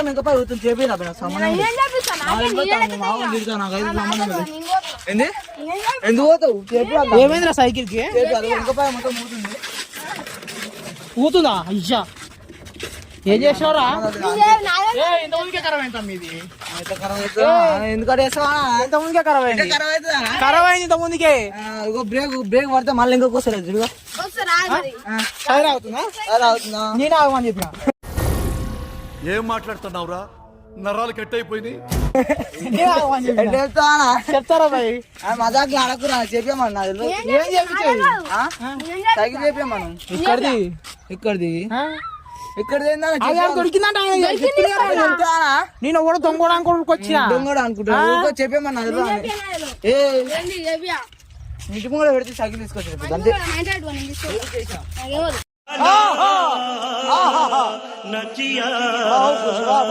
మొత్తం ఇంకా పై అవుతుంది చేపిరా సంబంధం ఏంది ఎందుకు పోతావు ఏమైందిరా సైకిల్ కి ఇంకా పై మొత్తం పోతుంది ఊతుందా అయ్యా ఏం చేసినవరా ఇంతమందికే ఖరాబ్ అయిందా మీది ఎందుకంటే ఇంతమందికే ఖరాబ్ అయింది ఖరాబ్ అయింది ఇంతమందికే బ్రేక్ పడితే మళ్ళీ ఇంకొక వస్తారు చూడు టైర్ అవుతుందా నేను ఆగమని చెప్పిన ఏం మాట్లాడుతున్నావురా నరాలు కట్ అయిపోయింది చెప్తారా భయ్ మజాకి ఆడకురా చెప్పామన్నా ఏం చెప్పించేది సైకిల్ చెప్పామను ఇక్కడిది దొరికిందంట నేను కూడా దొంగడానికి వచ్చిన దొంగడు అనుకుంటా చెప్పామన్నా ఇంటి ముందు పెడితే సైకిల్ తీసుకొచ్చి అంతే